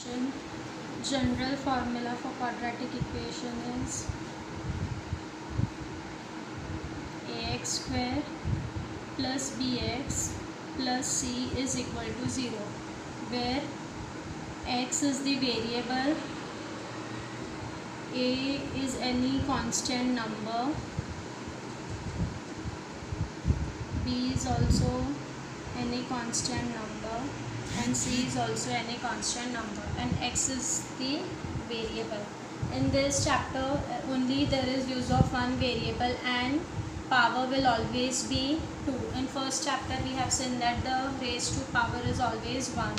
equation. General formula for quadratic equation is ax square plus bx plus c is equal to 0, where x is the variable, a is any constant number, b is also any constant number, and c is also any constant number, and x is the variable. In this chapter only there is use of one variable and power will always be 2. In first chapter we have seen that the raised to power is always 1.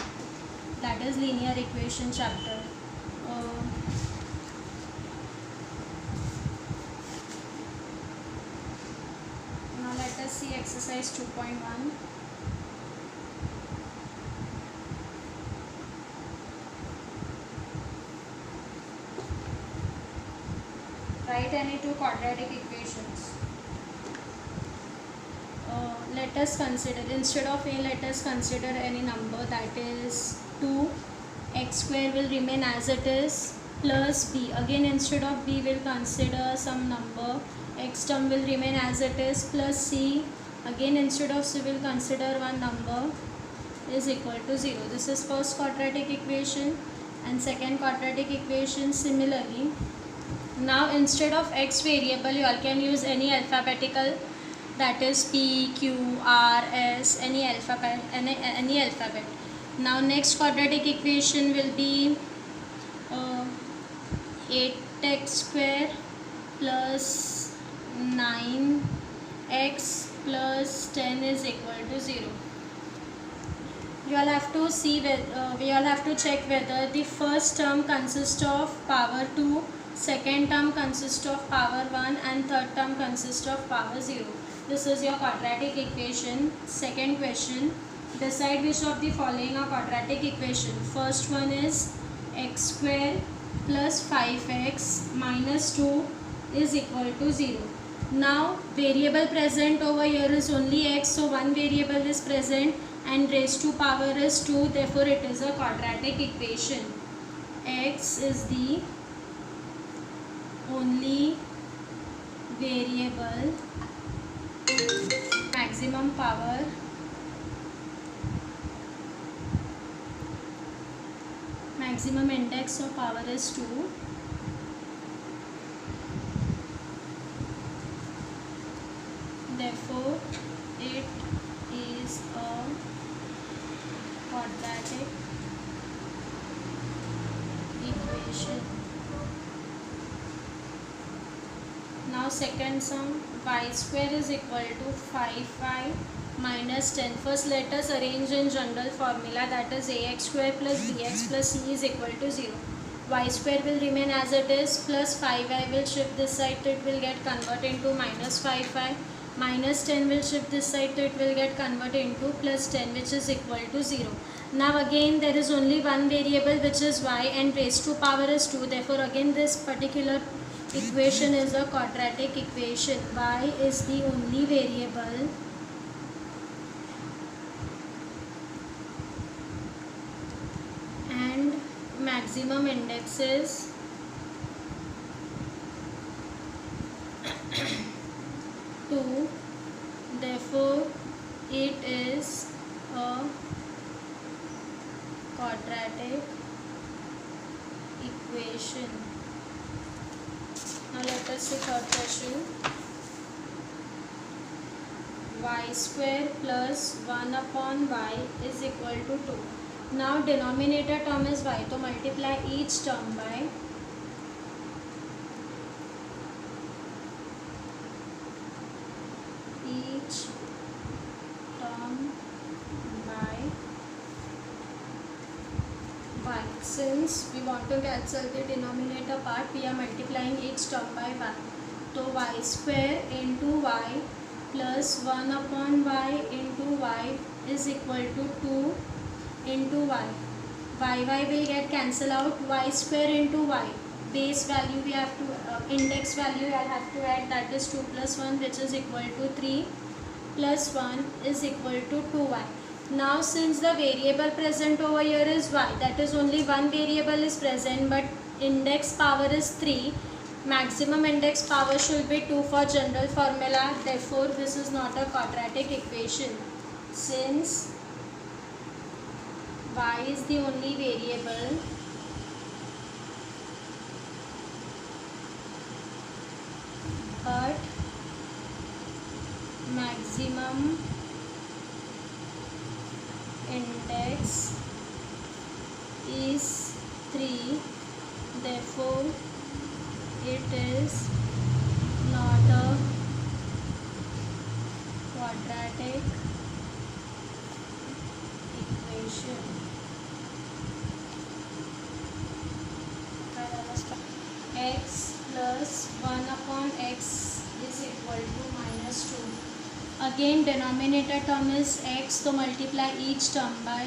That is linear equation chapter. Now let us see exercise 2.1. Write any two quadratic equations. Let us consider, instead of a, let us consider any number, that is 2. X square will remain as it is, plus b. Again instead of b will consider some number, x term will remain as it is, plus c. Again instead of c will consider one number, is equal to 0. This is first quadratic equation, and second quadratic equation similarly. Now instead of x variable you all can use any alphabetical, that is p, q, r, s, any alphabet. Now next quadratic equation will be 8x square plus 9x plus 10 is equal to 0. You all have to see we all have to check whether the first term consists of power 2, second term consists of power 1, and third term consists of power 0. This is your quadratic equation. Second question, decide which of the following are quadratic equation. First one is x square plus 5x minus 2 is equal to 0. Now variable present over here is only x, so one variable is present and raised to power is 2, therefore it is a quadratic equation. X is the only variable, maximum power maximum index of power is 2, therefore it is a quadratic equation. Now second sum, y square is equal to 5y minus 10. First let us arrange in general formula, that is ax square plus bx plus c is equal to 0. Y square will remain as it is, plus 5y will shift this side, so it will get converted into minus 5y. Minus 10 will shift this side, so it will get converted into plus 10, which is equal to 0. Now again there is only one variable, which is y, and raised to power is 2. Therefore again this particular equation is a quadratic equation. Y is the only variable and maximum index is 2. Therefore it is a quadratic equation. Now let us see third question. Y square plus 1 upon y is equal to 2. Now denominator term is y, so multiply each term by each term by y. Since we want to cancel the denominator part, we are multiplying each term by y. So y square into y plus 1 upon y into y is equal to 2 into y. Y will get cancelled out. Y square into y. Base value we have to, index value I have to add, that is 2 plus 1, which is equal to 3, plus 1 is equal to 2y. Now since the variable present over here is y, that is only one variable is present, but index power is 3, maximum index power should be 2 for general formula. Therefore this is not a quadratic equation. Since y is the only variable, but maximum index is 3, therefore it is not a quadratic equation. X plus 1 upon x is equal to minus 2. Again denominator term is x, so multiply each term by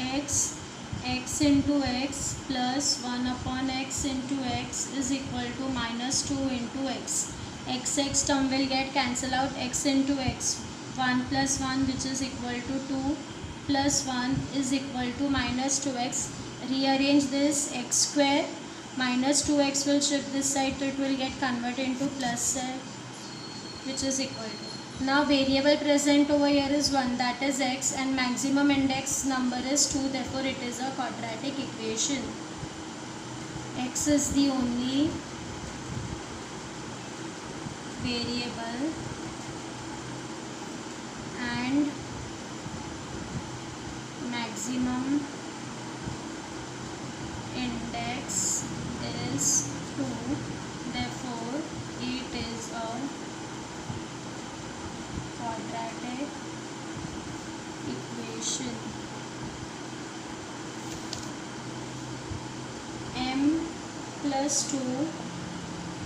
x into x plus 1 upon x into x is equal to minus 2 into x. X term will get cancelled out. X into x, 1 plus 1 which is equal to 2 plus 1 is equal to minus 2x. Rearrange this, x square minus 2x will shift this side, so it will get converted into plus which is equal to. Now variable present over here is 1, that is x, and maximum index number is 2, therefore it is a quadratic equation. X is the only variable and maximum index is 2, therefore it is a quadratic equation. M plus 2,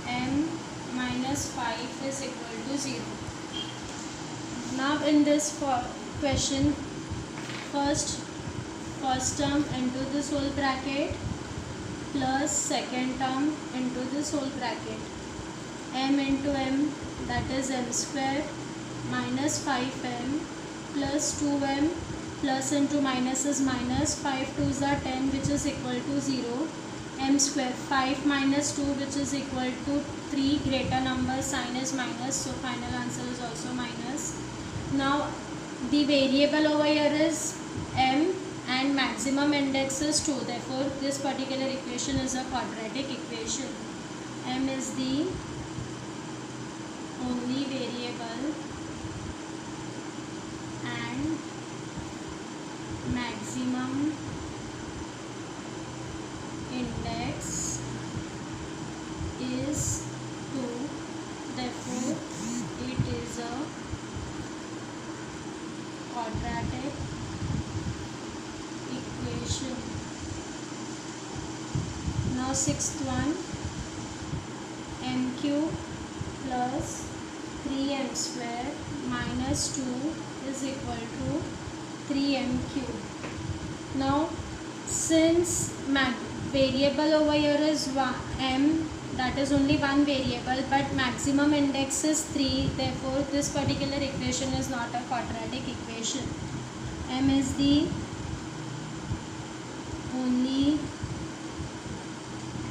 m minus 5 is equal to 0. Now in this question, first term into this whole bracket plus second term into this whole bracket. M into m, that is m square, minus 5m plus 2m, plus into minus is minus, 5 2s are 10 which is equal to 0. M square, 5 minus 2 which is equal to 3, greater number sign is minus, so final answer is also minus. Now the variable over here is m and maximum index is 2, therefore this particular equation is a quadratic equation. M is the only variable and maximum index is 2, therefore it is a quadratic equation. Now sixth one, m cube plus 3m square minus 2 is equal to 3m cube. Now since variable over here is m, that is only one variable, but maximum index is 3, therefore this particular equation is not a quadratic equation. M is the only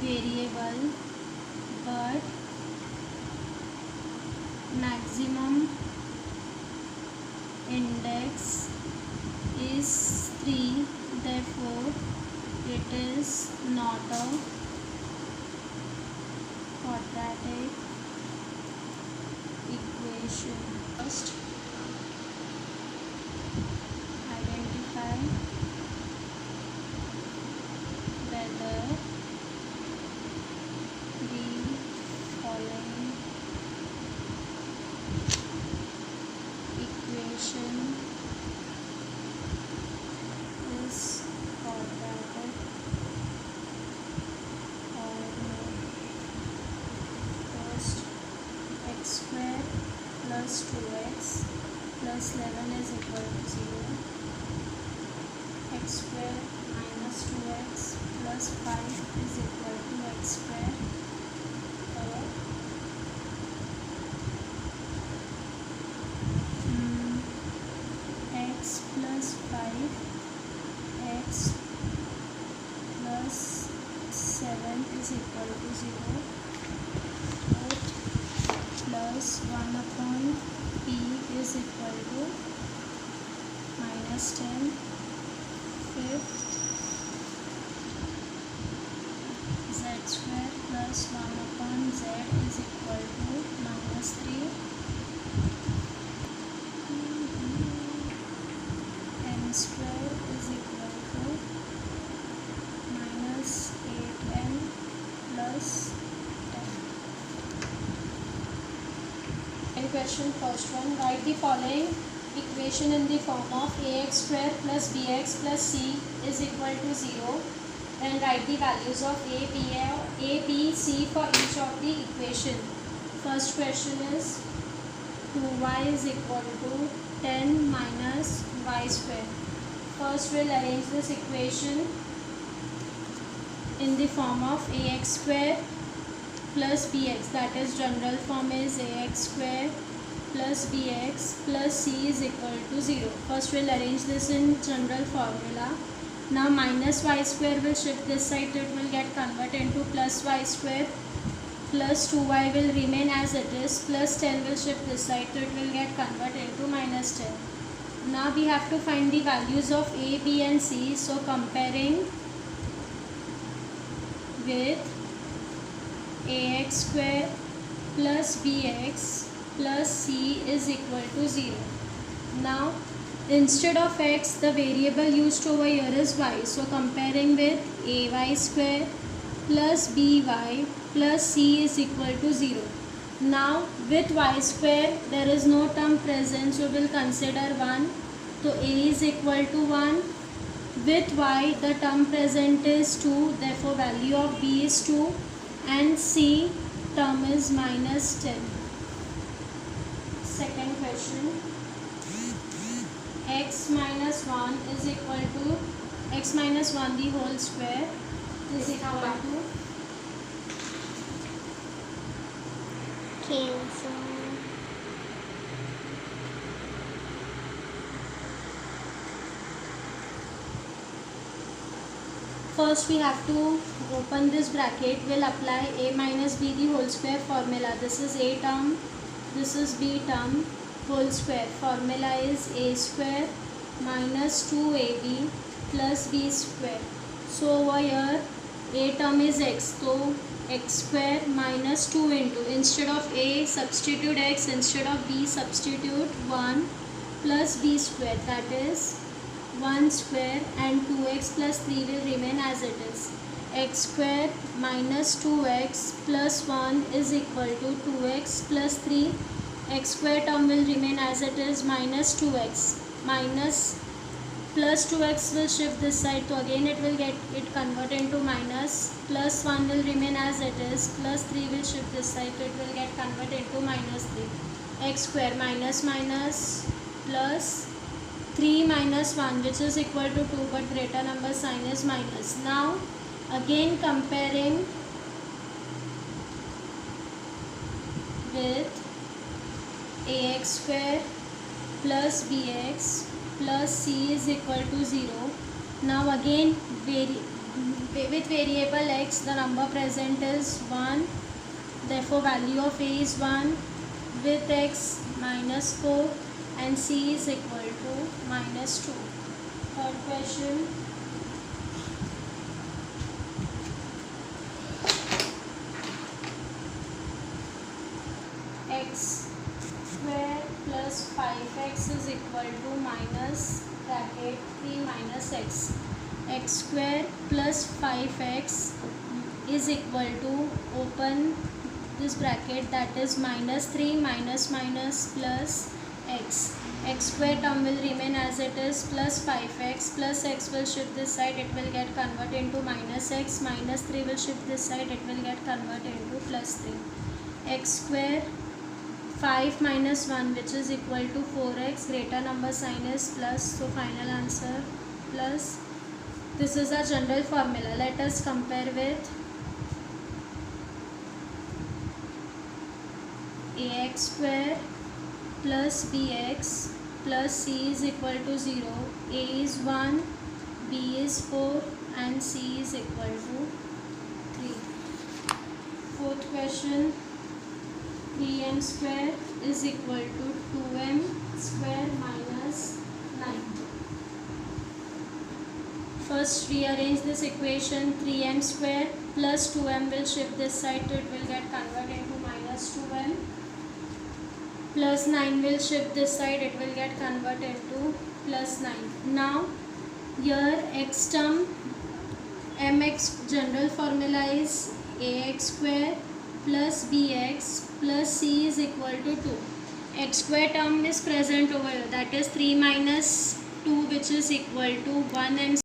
variable, but maximum index is 3, therefore it is not a quadratic equation. First, identify whether the following equation is quadratic or not. First, x square plus 2x plus 11 is equal to 0. X square minus 2x plus 5 is equal to x square. x plus 5 x plus 7 is equal to 0. Plus 1 upon p is equal to minus 10. Fifth, z square plus 1 upon z is equal to minus 3. n square is equal to minus 8n plus 10. And question first one, write the following equation in the form of ax square plus bx plus c is equal to 0, and write the values of a, b, c for each of the equation. First question is 2y is equal to 10 minus y square. First we'll arrange this equation in the form of ax square plus bx, that is general form is ax square plus bx plus c is equal to 0. First we'll arrange this in general formula. Now minus y square will shift this side, so it will get converted into plus y square, plus 2y will remain as it is, plus 10 will shift this side, so it will get converted into minus 10. Now we have to find the values of a, b and c. So comparing with ax square plus bx plus c is equal to 0. Now instead of x, the variable used over here is y. So comparing with ay square plus by plus c is equal to 0. Now with y square there is no term present, so we will consider 1. So a is equal to 1. With y the term present is 2, therefore value of b is 2, and c term is minus 10. Second question, x minus 1 is equal to x minus 1 the whole square is equal to cancel. First we have to open this bracket. We'll apply a minus b the whole square formula. This is a term, this is b term, whole square. Formula is a square minus 2ab plus b square. So over here a term is x, so x square minus 2 into, instead of a substitute x, instead of b substitute 1 plus b square, that is 1 square, and 2x plus 3 will remain as it is. X square minus 2x plus 1 is equal to 2x plus 3. X square term will remain as it is, minus 2x. Minus plus 2x will shift this side, so again it will get it converted into minus. Plus 1 will remain as it is, plus 3 will shift this side, so it will get converted into minus 3. X square minus minus plus 3 minus 1, which is equal to 2, but greater number sign is minus. Now again comparing with ax square plus bx plus c is equal to 0. Now again with variable x the number present is 1, therefore value of a is 1. With x minus 4 and c is equal to minus 2. Third question, x square plus 5x is equal to minus bracket 3 minus x. X square plus 5x is equal to, open this bracket, that is minus 3 minus minus plus x. X square term will remain as it is, plus 5x, plus x will shift this side, it will get converted into minus x, minus 3 will shift this side, it will get converted into plus 3. X square 5 minus 1, which is equal to 4x, greater number sign is plus, so final answer plus. This is a general formula. Let us compare with ax square plus bx plus c is equal to 0. A is 1, b is 4 and c is equal to 3. Fourth question, 3m square is equal to 2m square minus 9. First rearrange this equation. 3m square plus 2m will shift this side, so it will get converted into minus 2m. Plus 9 will shift this side, it will get converted to plus 9. Now here x term, mx general formula is ax square plus bx plus c is equal to 2. X square term is present over here, that is 3 minus 2, which is equal to 1m